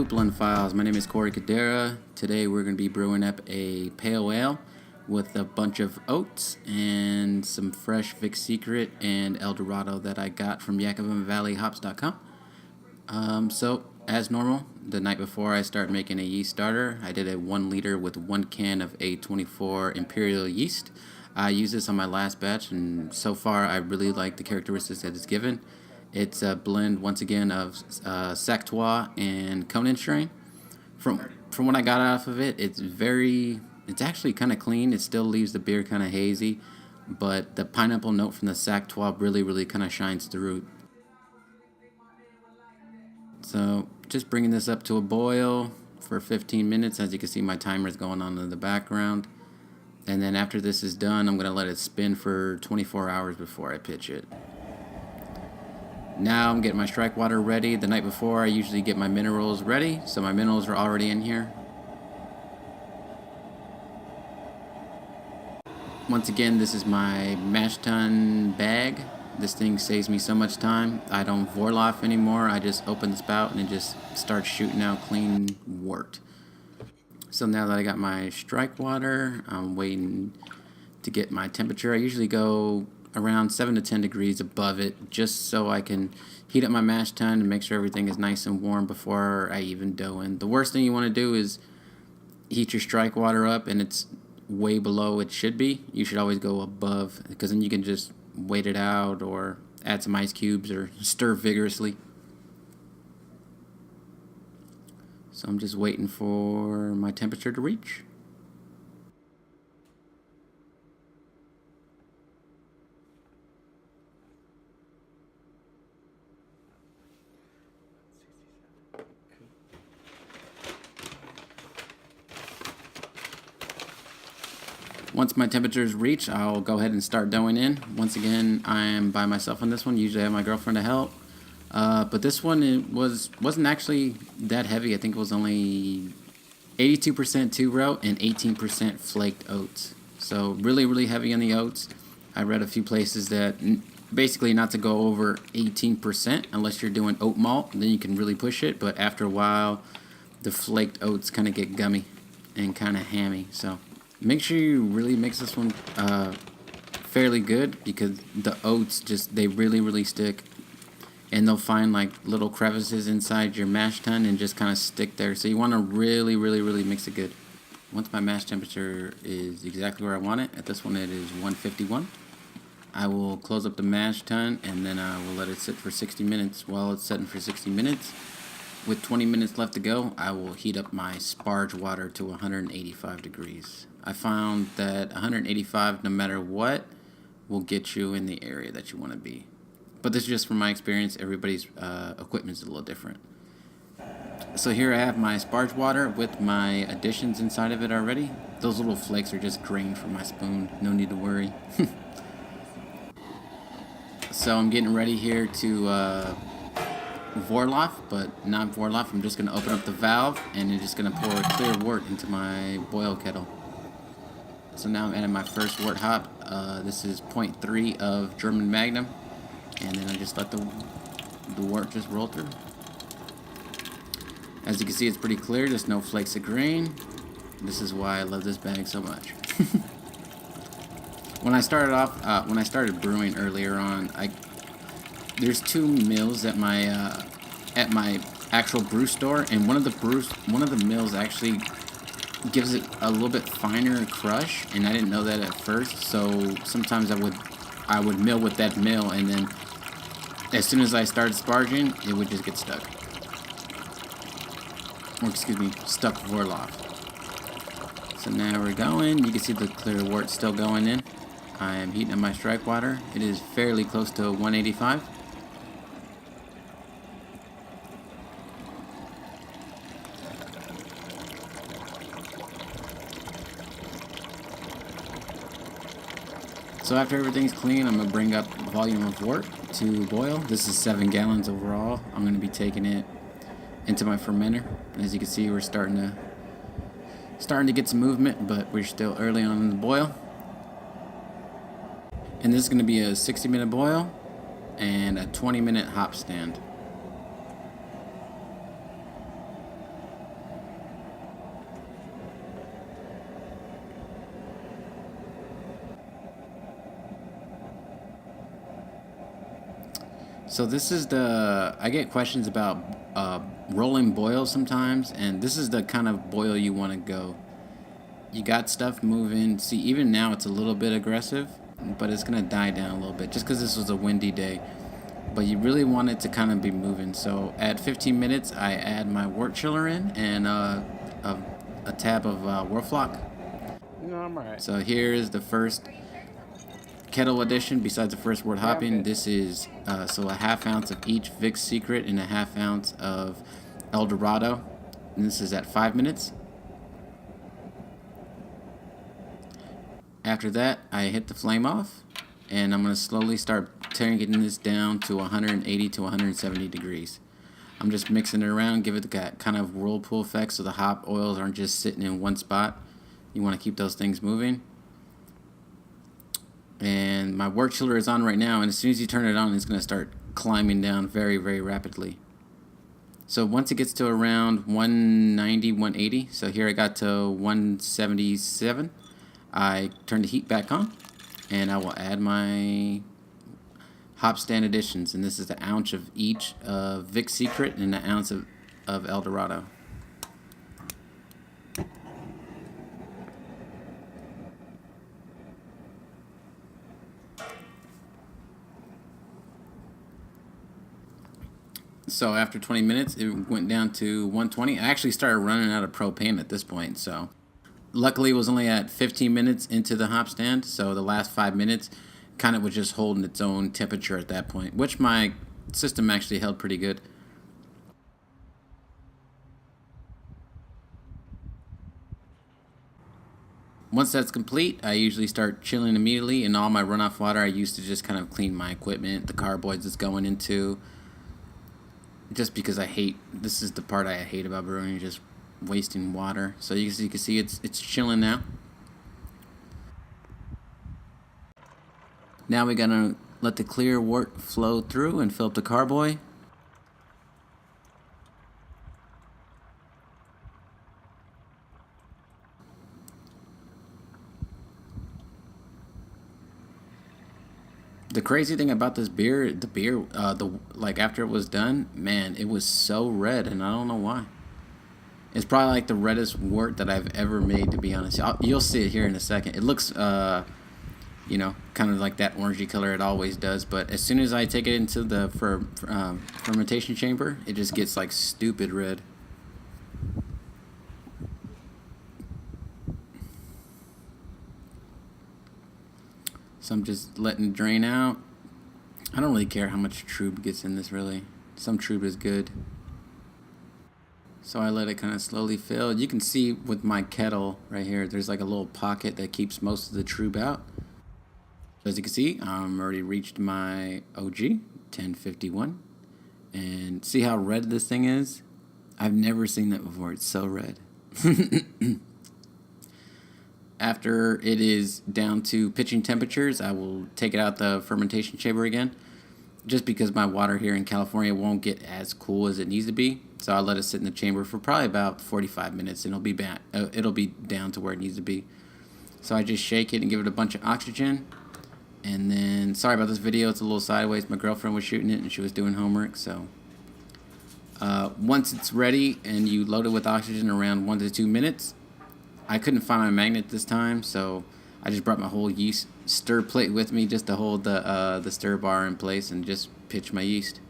Blend Files. My name is Corey Cadera. Today we're going to be brewing up a pale ale with a bunch of oats and some fresh Vic Secret and El Dorado that I got from YakimValleyHops.com. So as normal, the night before I start making a yeast starter, I did a 1 liter with 1 can of A24 Imperial yeast. I used this on my last batch, and so far I really like the characteristics that it's given. It's a blend, once again, of Sactois and Conan strain. From what I got off of it, it's actually kind of clean. It still leaves the beer kind of hazy, but the pineapple note from the Sactois really kind of shines through. So just bringing this up to a boil for 15 minutes. As you can see, my timer is going on in the background. And then after this is done, I'm going to let it spin for 24 hours before I pitch it. Now I'm getting my strike water ready. The night before I usually get my minerals ready, so my minerals are already in here. Once again, this is my mash tun bag. This thing saves me so much time. I don't Vorloff anymore. I just open the spout and it just starts shooting out clean wort. So now that I got my strike water, I'm waiting to get my temperature. I usually go around 7 to 10 degrees above it, just so I can heat up my mash tun and make sure everything is nice and warm before I even dough in. The worst thing you want to do is heat your strike water up and it's way below it should be. You should always go above, because then you can just wait it out or add some ice cubes or stir vigorously. So I'm just waiting for my temperature to reach. Once my temperature is reached, I'll go ahead and start doughing in. Once again, I am by myself on this one. Usually I have my girlfriend to help. But this one wasn't actually that heavy. I think it was only 82% two-row and 18% flaked oats. So really heavy on the oats. I read a few places that basically not to go over 18% unless you're doing oat malt. Then you can really push it. But after a while, the flaked oats kind of get gummy and kind of hammy. So make sure you really mix this one fairly good, because the oats they really stick, and they'll find like little crevices inside your mash tun and just kind of stick there. So you want to really mix it good. Once my mash temperature is exactly where I want it, at this one it is 151. I will close up the mash tun and then I will let it sit for 60 minutes. While it's setting for 60 minutes, with 20 minutes left to go, I will heat up my sparge water to 185 degrees. I found that 185, no matter what, will get you in the area that you want to be. But this is just from my experience. Everybody's equipment is a little different. So here I have my sparge water with my additions inside of it already. Those little flakes are just grained from my spoon. No need to worry. So I'm getting ready here to Vorloff, but not Vorloff. I'm just going to open up the valve and I'm just going to pour clear wort into my boil kettle. So now I'm adding my first wort hop. This is 0.3 of German Magnum. And then I just let the wort just roll through. As you can see, it's pretty clear. There's no flakes of grain. This is why I love this bag so much. When I started brewing earlier on, there's 2 mills at my actual brew store, and one of the mills actually gives it a little bit finer crush, and I didn't know that at first. So sometimes I would mill with that mill, and then as soon as I started sparging, it would just get stuck. Or excuse me, stuck Vorloff. So now we're going. You can see the clear wort still going in. I am heating up my strike water. It is fairly close to 185. So after everything's clean, I'm going to bring up volume of wort to boil. This is 7 gallons overall. I'm going to be taking it into my fermenter. And as you can see, we're starting to get some movement, but we're still early on in the boil. And this is going to be a 60-minute boil and a 20-minute hop stand. So this is the, I get questions about rolling boils sometimes, and this is the kind of boil you want to go. You got stuff moving. See, even now it's a little bit aggressive, but it's going to die down a little bit just because this was a windy day. But you really want it to kind of be moving. So at 15 minutes, I add my wort chiller in and a tab of Warflock. No, I'm alright. So here is the first kettle addition besides the first wort hopping. This is so a half ounce of each Vic's Secret and a half ounce of El Dorado. And this is at 5 minutes. After that, I hit the flame off, and I'm going to slowly start getting this down to 180 to 170 degrees. I'm just mixing it around, give it the kind of whirlpool effect so the hop oils aren't just sitting in one spot. You want to keep those things moving. And my wort chiller is on right now, and as soon as you turn it on, it's going to start climbing down very, very rapidly. So once it gets to around 190, 180, so here I got to 177, I turn the heat back on, and I will add my hop stand additions, and this is an ounce of each Vic's Secret and an ounce of El Dorado. So after 20 minutes, it went down to 120. I actually started running out of propane at this point, so luckily it was only at 15 minutes into the hop stand, so the last 5 minutes kind of was just holding its own temperature at that point, which my system actually held pretty good. Once that's complete, I usually start chilling immediately, and all my runoff water I used to just kind of clean my equipment, the carboys it's going into, just because this is the part I hate about brewing, just wasting water. So you can see it's chilling now. Now we're gonna let the clear wort flow through and fill up the carboy. The crazy thing about this beer, like after it was done, man, it was so red, and I don't know why. It's probably like the reddest wort that I've ever made, to be honest. You'll see it here in a second. It looks, you know, kind of like that orangey color it always does. But as soon as I take it into the fermentation chamber, it just gets like stupid red. So I'm just letting it drain out. I don't really care how much trub gets in this, really. Some trub is good. So I let it kind of slowly fill. You can see with my kettle right here, there's like a little pocket that keeps most of the trub out. As you can see, I'm already reached my OG, 1051. And see how red this thing is? I've never seen that before. It's so red. After it is down to pitching temperatures, I will take it out the fermentation chamber again, just because my water here in California won't get as cool as it needs to be. So I'll let it sit in the chamber for probably about 45 minutes, and it'll be down to where it needs to be. So I just shake it and give it a bunch of oxygen. And then, sorry about this video, it's a little sideways. My girlfriend was shooting it, and she was doing homework. So once it's ready and you load it with oxygen around 1 to 2 minutes, I couldn't find my magnet this time, so I just brought my whole yeast stir plate with me just to hold the stir bar in place and just pitch my yeast.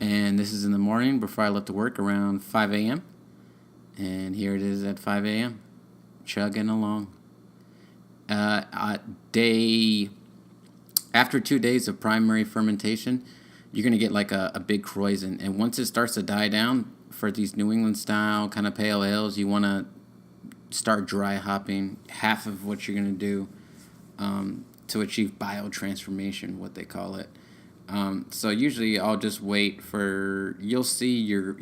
And this is in the morning before I left to work around 5 a.m. And here it is at 5 a.m. chugging along. After 2 days of primary fermentation, you're going to get like a big krausen. And once it starts to die down, for these New England style kind of pale ales, you want to start dry hopping half of what you're going to do to achieve biotransformation, what they call it. So usually I'll just wait for, you'll see your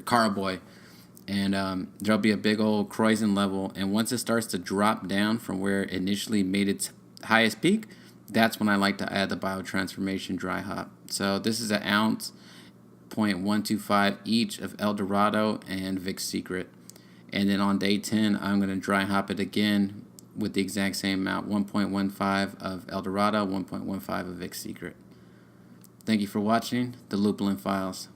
carboy, and there'll be a big old krausen level, and once it starts to drop down from where it initially made its highest peak, that's when I like to add the biotransformation dry hop. So this is an ounce, 0.125 each of El Dorado and Vic's Secret. And then on day 10, I'm going to dry hop it again with the exact same amount, 1.15 of El Dorado, 1.15 of Vic's Secret. Thank you for watching the Lupulin Files.